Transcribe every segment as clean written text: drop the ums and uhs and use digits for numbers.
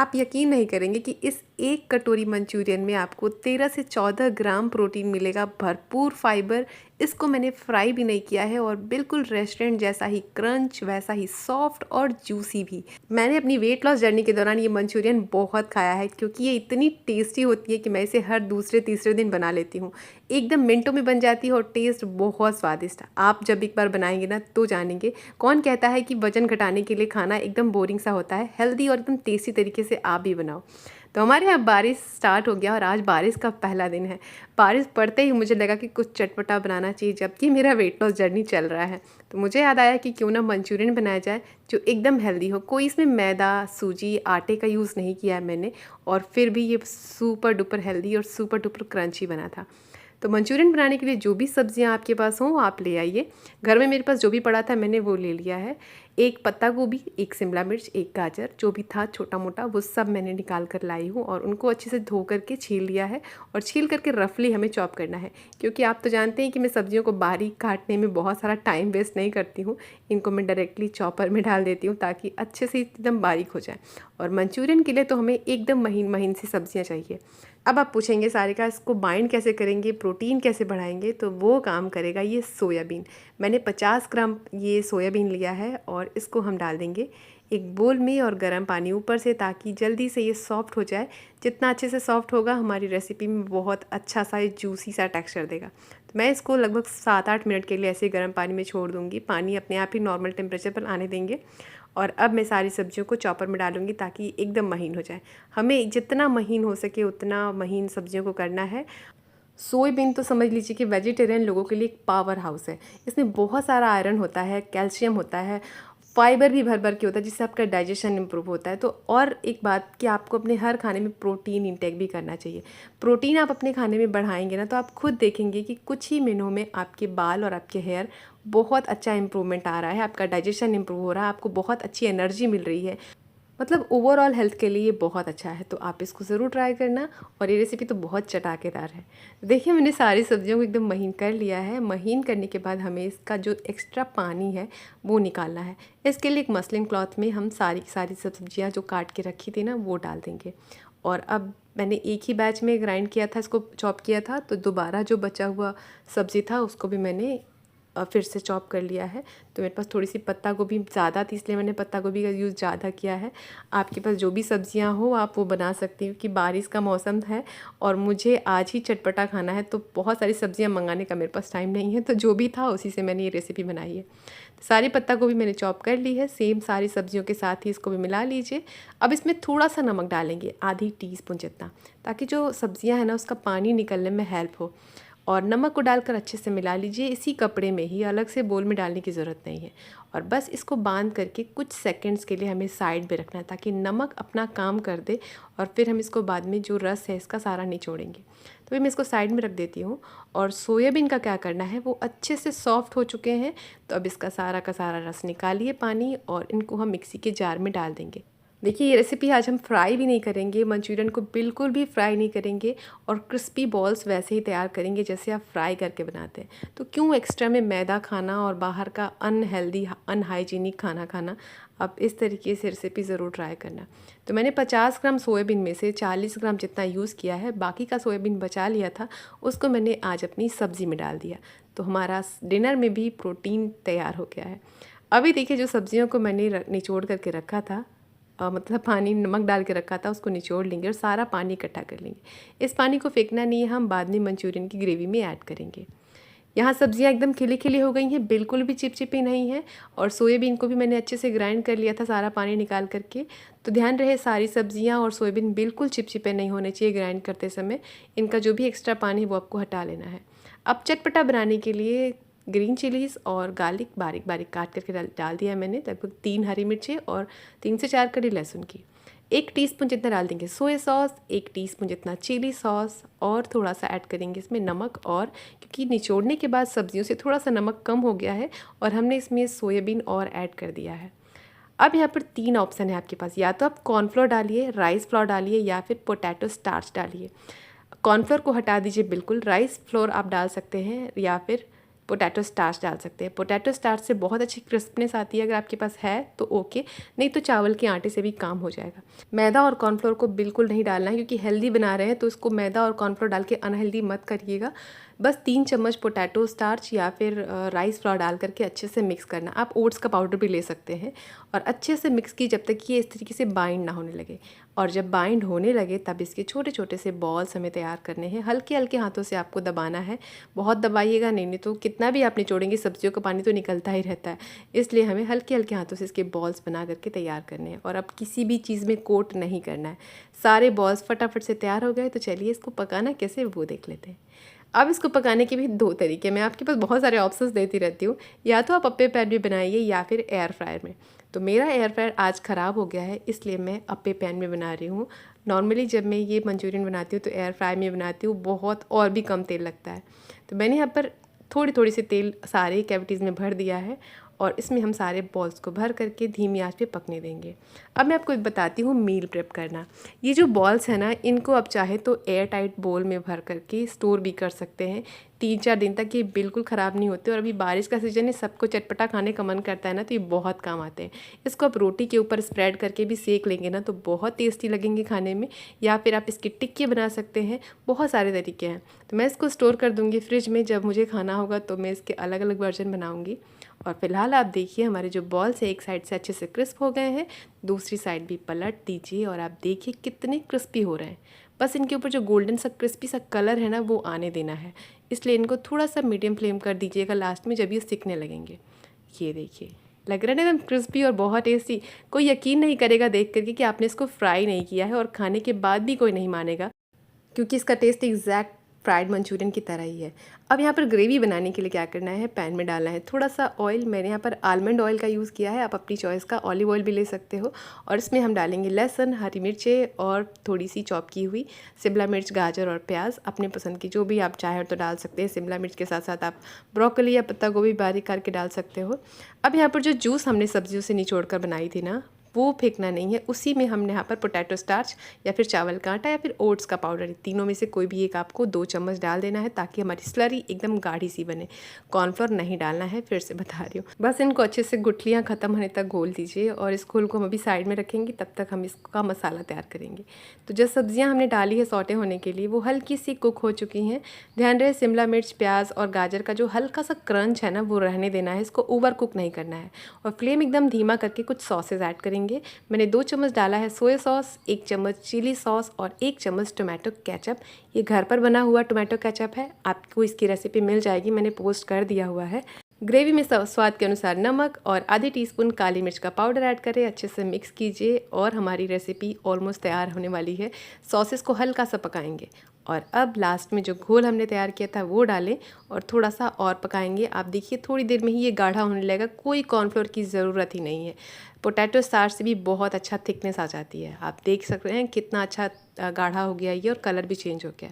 आप यकीन नहीं करेंगे कि इस एक कटोरी मंचूरियन में आपको 13 से 14 ग्राम प्रोटीन मिलेगा, भरपूर फाइबर। इसको मैंने फ्राई भी नहीं किया है और बिल्कुल रेस्टोरेंट जैसा ही क्रंच, वैसा ही सॉफ्ट और जूसी भी। मैंने अपनी वेट लॉस जर्नी के दौरान ये मंचूरियन बहुत खाया है, क्योंकि ये इतनी टेस्टी होती है कि मैं इसे हर दूसरे तीसरे दिन बना लेती हूँ। एकदम मिनटों में बन जाती है और टेस्ट बहुत स्वादिष्ट। आप जब एक बार बनाएंगे ना तो जानेंगे। कौन कहता है कि वजन घटाने के लिए खाना एकदम बोरिंग सा होता है। हेल्दी और एकदम टेस्टी तरीके से आप भी बनाओ। तो हमारे यहाँ बारिश स्टार्ट हो गया और आज बारिश का पहला दिन है। बारिश पड़ते ही मुझे लगा कि कुछ चटपटा बनाना चाहिए, जबकि मेरा वेट लॉस जर्नी चल रहा है। तो मुझे याद आया कि क्यों ना मंचूरियन बनाया जाए जो एकदम हेल्दी हो। कोई इसमें मैदा, सूजी, आटे का यूज़ नहीं किया है मैंने, और फिर भी ये सुपर डुपर हेल्दी और सुपर डुपर क्रंची बना था। तो मंचूरियन बनाने के लिए जो भी सब्जियां आपके पास हों आप ले आइए। घर में मेरे पास जो भी पड़ा था मैंने वो ले लिया है। एक पत्ता गोभी, एक शिमला मिर्च, एक गाजर, जो भी था छोटा मोटा वो सब मैंने निकाल कर लाई हूँ और उनको अच्छे से धो करके छील लिया है। और छील करके रफली हमें चॉप करना है, क्योंकि आप तो जानते हैं कि मैं सब्जियों को बारीक काटने में बहुत सारा टाइम वेस्ट नहीं करती हूँ। इनको मैं डायरेक्टली चॉपर में डाल देती हूँ ताकि अच्छे से एकदम बारीक हो जाए। और मंचूरियन के लिए तो हमें एकदम महीन महीन सी सब्जियाँ चाहिए। अब आप पूछेंगे सारिका, इसको बाइंड कैसे करेंगे, प्रोटीन कैसे बढ़ाएंगे? तो वो काम करेगा ये सोयाबीन। मैंने 50 ग्राम ये सोयाबीन लिया है और इसको हम डाल देंगे एक बोल में और गर्म पानी ऊपर से, ताकि जल्दी से ये सॉफ्ट हो जाए। जितना अच्छे से सॉफ्ट होगा हमारी रेसिपी में बहुत अच्छा सा जूसी सा टेक्सचर देगा। तो मैं इसको लगभग 7-8 मिनट के लिए ऐसे गर्म पानी में छोड़ दूँगी। पानी अपने आप ही नॉर्मल टेम्परेचर पर आने देंगे। और अब मैं सारी सब्जियों को चॉपर में डालूंगी ताकि एकदम महीन हो जाए। हमें जितना महीन हो सके उतना महीन सब्जियों को करना है। सोयाबीन तो समझ लीजिए कि वेजिटेरियन लोगों के लिए एक पावर हाउस है। इसमें बहुत सारा आयरन होता है, कैल्शियम होता है, फाइबर भी भर भर के होता है, जिससे आपका डाइजेशन इंप्रूव होता है। तो और एक बात कि आपको अपने हर खाने में प्रोटीन इंटेक भी करना चाहिए। प्रोटीन आप अपने खाने में बढ़ाएंगे ना तो आप खुद देखेंगे कि कुछ ही महीनों में आपके बाल और आपके हेयर बहुत अच्छा इंप्रूवमेंट आ रहा है, आपका डाइजेशन इंप्रूव हो रहा है, आपको बहुत अच्छी एनर्जी मिल रही है। मतलब ओवरऑल हेल्थ के लिए ये बहुत अच्छा है। तो आप इसको ज़रूर ट्राई करना। और ये रेसिपी तो बहुत चटाकेदार है। देखिए मैंने सारी सब्जियों को एकदम महीन कर लिया है। महीन करने के बाद हमें इसका जो एक्स्ट्रा पानी है वो निकालना है। इसके लिए एक मसलिन क्लॉथ में हम सारी की सारी सब्जियाँ जो काट के रखी थी ना वो डाल देंगे। और अब मैंने एक ही बैच में ग्राइंड किया था, इसको चॉप किया था, तो दोबारा जो बचा हुआ सब्ज़ी था उसको भी मैंने फिर से चॉप कर लिया है। तो मेरे पास थोड़ी सी पत्ता गोभी ज़्यादा थी, इसलिए मैंने पत्ता गोभी का यूज़ ज़्यादा किया है। आपके पास जो भी सब्जियां हो आप वो बना सकती हो, कि बारिश का मौसम है और मुझे आज ही चटपटा खाना है, तो बहुत सारी सब्जियां मंगाने का मेरे पास टाइम नहीं है। तो जो भी था उसी से मैंने ये रेसिपी बनाई है। तो सारी पत्ता गोभी मैंने चॉप कर ली है। सेम सारी सब्जियों के साथ ही इसको भी मिला लीजिए। अब इसमें थोड़ा सा नमक डालेंगे, आधी टीस्पून जितना, ताकि जो सब्जियाँ हैं ना उसका पानी निकलने में हेल्प हो। और नमक को डालकर अच्छे से मिला लीजिए। इसी कपड़े में ही, अलग से बोल में डालने की ज़रूरत नहीं है। और बस इसको बांध करके कुछ सेकंड्स के लिए हमें साइड पे रखना है, ताकि नमक अपना काम कर दे। और फिर हम इसको बाद में जो रस है इसका सारा निचोड़ेंगे। तो मैं इसको साइड में रख देती हूँ। और सोयाबीन का क्या करना है, वो अच्छे से सॉफ्ट हो चुके हैं। तो अब इसका सारा का सारा रस निकालिए पानी, और इनको हम मिक्सी के जार में डाल देंगे। देखिए ये रेसिपी आज हम फ्राई भी नहीं करेंगे, मंचूरियन को बिल्कुल भी फ्राई नहीं करेंगे, और क्रिस्पी बॉल्स वैसे ही तैयार करेंगे जैसे आप फ्राई करके बनाते हैं। तो क्यों एक्स्ट्रा में मैदा खाना और बाहर का अनहेल्दी अनहाइजीनिक खाना खाना। आप इस तरीके से रेसिपी ज़रूर ट्राई करना। तो मैंने 50 ग्राम सोयाबीन में से 40 ग्राम जितना यूज़ किया है, बाकी का सोयाबीन बचा लिया था, उसको मैंने आज अपनी सब्ज़ी में डाल दिया। तो हमारा डिनर में भी प्रोटीन तैयार हो गया है। अभी देखिए जो सब्जियों को मैंने निचोड़ करके रखा था, मतलब पानी नमक डाल के रखा था, उसको निचोड़ लेंगे और सारा पानी इकट्ठा कर लेंगे। इस पानी को फेंकना नहीं है, हम बाद में मंचूरियन की ग्रेवी में ऐड करेंगे। यहाँ सब्जियाँ एकदम खिली खिली हो गई हैं, बिल्कुल भी चिपचिपी नहीं है। और सोयाबीन को भी मैंने अच्छे से ग्राइंड कर लिया था सारा पानी निकाल करके। तो ध्यान रहे सारी सब्जियाँ और सोयाबीन बिल्कुल चिपचिपे नहीं होने चाहिए ग्राइंड करते समय। इनका जो भी एक्स्ट्रा पानी है वो आपको हटा लेना है। अब चटपटा बनाने के लिए ग्रीन चिलीज़ और गार्लिक बारीक बारीक काट करके डाल दिया है मैंने, लगभग 3 हरी मिर्चें और 3 से 4 कड़ी लहसुन की। 1 टीस्पून जितना डाल देंगे सोया सॉस, 1 टीस्पून जितना चिली सॉस, और थोड़ा सा ऐड करेंगे इसमें नमक। और क्योंकि निचोड़ने के बाद सब्जियों से थोड़ा सा नमक कम हो गया है और हमने इसमें सोयाबीन और ऐड कर दिया है। अब यहाँ पर 3 ऑप्शन है आपके पास, या तो आप कॉर्नफ्लोर डालिए, राइस फ्लोर डालिए, या फिर पोटैटो स्टार्च डालिए। कॉर्नफ्लोर को हटा दीजिए बिल्कुल, राइस फ्लोर आप डाल सकते हैं, या फिर पोटैटो स्टार्च डाल सकते हैं। पोटैटो स्टार्च से बहुत अच्छी क्रिस्पनेस आती है, अगर आपके पास है तो ओके, नहीं तो चावल के आटे से भी काम हो जाएगा। मैदा और कॉर्नफ्लोर को बिल्कुल नहीं डालना है, क्योंकि हेल्दी बना रहे हैं तो इसको मैदा और कॉर्नफ्लोर डाल के अनहेल्दी मत करिएगा। बस 3 चम्मच पोटैटो स्टार्च या फिर राइस फ्लोर डाल करके अच्छे से मिक्स करना। आप ओट्स का पाउडर भी ले सकते हैं और अच्छे से मिक्स की जब तक कि ये इस तरीके से बाइंड ना होने लगे। और जब बाइंड होने लगे तब इसके छोटे छोटे से बॉल्स हमें तैयार करने हैं। हल्के हल्के हाथों से आपको दबाना है, बहुत दबाइएगा नहीं तो कितना भी आप निचोड़ेंगे सब्जियों का पानी तो निकलता ही रहता है। इसलिए हमें हल्के हल्के हाथों से इसके बॉल्स बना करके तैयार करने हैं। और अब किसी भी चीज़ में कोट नहीं करना है। सारे बॉल्स फटाफट से तैयार हो गए, तो चलिए इसको पकाना कैसे वो देख लेते हैं। अब इसको पकाने के भी 2 तरीके, मैं आपके पास बहुत सारे ऑप्शंस देती रहती हूँ, या तो आप अप्पे पैन में बनाइए या फिर एयर फ्रायर में। तो मेरा एयर फ्रायर आज ख़राब हो गया है, इसलिए मैं अप्पे पैन में बना रही हूँ। नॉर्मली जब मैं ये मंचूरियन बनाती हूँ तो एयर फ्रायर में बनाती हूँ, बहुत और भी कम तेल लगता है। तो मैंने यहाँ पर थोड़ी थोड़ी सी तेल सारे कैविटीज़ में भर दिया है और इसमें हम सारे बॉल्स को भर करके धीमी आंच पे पकने देंगे। अब मैं आपको बताती हूँ मील प्रेप करना। ये जो बॉल्स है ना, इनको आप चाहे तो एयर टाइट बोल में भर करके स्टोर भी कर सकते हैं। 3-4 दिन तक ये बिल्कुल ख़राब नहीं होते। और अभी बारिश का सीज़न है, सबको चटपटा खाने का मन करता है ना, तो ये बहुत काम आते हैं। इसको आप रोटी के ऊपर स्प्रेड करके भी सेक लेंगे ना तो बहुत टेस्टी लगेंगे खाने में। या फिर आप इसकी टिक्की बना सकते हैं, बहुत सारे तरीके हैं। तो मैं इसको स्टोर कर दूँगी फ्रिज में, जब मुझे खाना होगा तो मैं इसके अलग अलग वर्जन बनाऊँगी। और फिलहाल आप देखिए हमारे जो बॉल्स है एक साइड से अच्छे से क्रिस्प हो गए हैं, दूसरी साइड भी पलट दीजिए और आप देखिए कितने क्रिस्पी हो रहे हैं। बस इनके ऊपर जो गोल्डन सा क्रिस्पी सा कलर है ना, वो आने देना है। इसलिए इनको थोड़ा सा मीडियम फ्लेम कर दीजिएगा लास्ट में, जब ये सिकने लगेंगे। ये देखिए लग रहा है ना एकदम क्रिस्पी और बहुत टेस्टी। कोई यकीन नहीं करेगा देख करके कि आपने इसको फ्राई नहीं किया है, और खाने के बाद भी कोई नहीं मानेगा, क्योंकि इसका टेस्ट एग्जैक्ट फ्राइड मंचूरियन की तरह ही है। अब यहाँ पर ग्रेवी बनाने के लिए क्या करना है, पैन में डालना है थोड़ा सा ऑयल। मैंने यहाँ पर आलमंड ऑयल का यूज़ किया है, आप अपनी चॉइस का ऑलिव ऑयल भी ले सकते हो। और इसमें हम डालेंगे लहसुन, हरी मिर्चें और थोड़ी सी चॉप की हुई शिमला मिर्च, गाजर और प्याज। अपने पसंद की जो भी आप चाहें तो डाल सकते हैं। शिमला मिर्च के साथ साथ आप ब्रोकली या पत्ता गोभी बारीक करके डाल सकते हो। अब यहाँ पर जो जूस हमने सब्जियों से निचोड़ कर बनाई थी ना, वो फेंकना नहीं है। उसी में हमने यहाँ पर पोटैटो स्टार्च या फिर चावल का आटा या फिर ओट्स का पाउडर, तीनों में से कोई भी एक आपको 2 चम्मच डाल देना है, ताकि हमारी स्लरी एकदम गाढ़ी सी बने। कॉर्नफ्लोर नहीं डालना है, फिर से बता रही हूँ। बस इनको अच्छे से गुठलियाँ ख़त्म होने तक घोल दीजिए और इस घोल को हम अभी साइड में रखेंगे, तब तक हम इसका मसाला तैयार करेंगे। तो जो सब्जियाँ हमने डाली है सौटे होने के लिए, वो हल्की सी कुक हो चुकी हैं। ध्यान रहे शिमला मिर्च, प्याज और गाजर का जो हल्का सा क्रंच है ना, वो रहने देना है, इसको ओवर कुक नहीं करना है। और फ्लेम एकदम धीमा करके कुछ सॉसेज ऐड करेंगे। मैंने 2 चम्मच डाला है सोया सॉस, 1 चम्मच चिली सॉस और 1 चम्मच टोमेटो केचप। ये घर पर बना हुआ टोमेटो केचप है, आपको इसकी रेसिपी मिल जाएगी, मैंने पोस्ट कर दिया हुआ है। ग्रेवी में स्वाद के अनुसार नमक और आधी टीस्पून काली मिर्च का पाउडर ऐड करें, अच्छे से मिक्स कीजिए और हमारी रेसिपी ऑलमोस्ट तैयार होने वाली है। सॉसेस को हल्का सा पकाएंगे और अब लास्ट में जो घोल हमने तैयार किया था वो डालें और थोड़ा सा और पकाएंगे। आप देखिए थोड़ी देर में ही ये गाढ़ा होने लगेगा, कोई कॉर्नफ्लोर की ज़रूरत ही नहीं है। पोटैटो स्टार्च से भी बहुत अच्छा थिकनेस आ जाती है। आप देख सकते हैं कितना अच्छा गाढ़ा हो गया ये और कलर भी चेंज हो गया।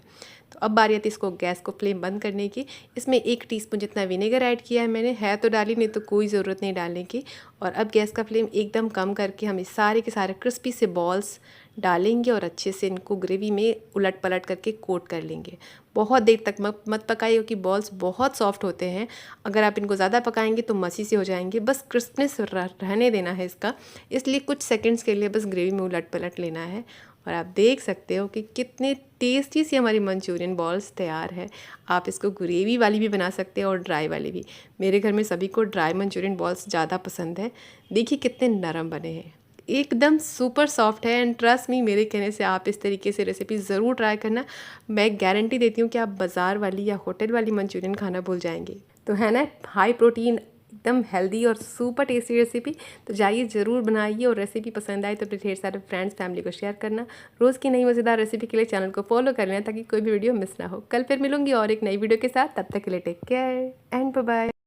तो अब बारी आती है इसको गैस को फ्लेम बंद करने की। इसमें 1 टीस्पून जितना विनेगर ऐड किया है मैंने, है तो डाली, नहीं तो कोई ज़रूरत नहीं डालने की। और अब गैस का फ्लेम एकदम कम करके हम इस सारे के सारे क्रिस्पी से बॉल्स डालेंगे और अच्छे से इनको ग्रेवी में उलट पलट करके कोट कर लेंगे। बहुत देर तक मत पकाइए, क्योंकि बॉल्स बहुत सॉफ्ट होते हैं। अगर आप इनको ज़्यादा पकाएंगे तो मसी से हो जाएंगे। बस क्रिस्पनेस रहने देना है इसका, इसलिए कुछ सेकंड्स के लिए बस ग्रेवी में उलट पलट लेना है। और आप देख सकते हो कि कितने टेस्टी सी हमारी मंचूरियन बॉल्स तैयार है। आप इसको ग्रेवी वाली भी बना सकते हैं और ड्राई वाली भी। मेरे घर में सभी को ड्राई मंचूरियन बॉल्स ज़्यादा पसंद है। देखिए कितने नरम बने हैं, एकदम सुपर सॉफ्ट है। एंड ट्रस्ट मी, मेरे कहने से आप इस तरीके से रेसिपी ज़रूर ट्राई करना। मैं गारंटी देती हूँ कि आप बाज़ार वाली या होटल वाली मंचूरियन खाना भूल जाएंगे। तो है ना, हाई प्रोटीन, एकदम हेल्दी और सुपर टेस्टी रेसिपी। तो जाइए ज़रूर बनाइए, और रेसिपी पसंद आए तो अपने ढेर सारे फ्रेंड्स फैमिली को शेयर करना। रोज़ की नई मज़ेदार रेसिपी के लिए चैनल को फॉलो कर लेना, ताकि कोई भी वीडियो मिस ना हो। कल फिर मिलूंगी और एक नई वीडियो के साथ, तब तक के लिए take care and bye bye.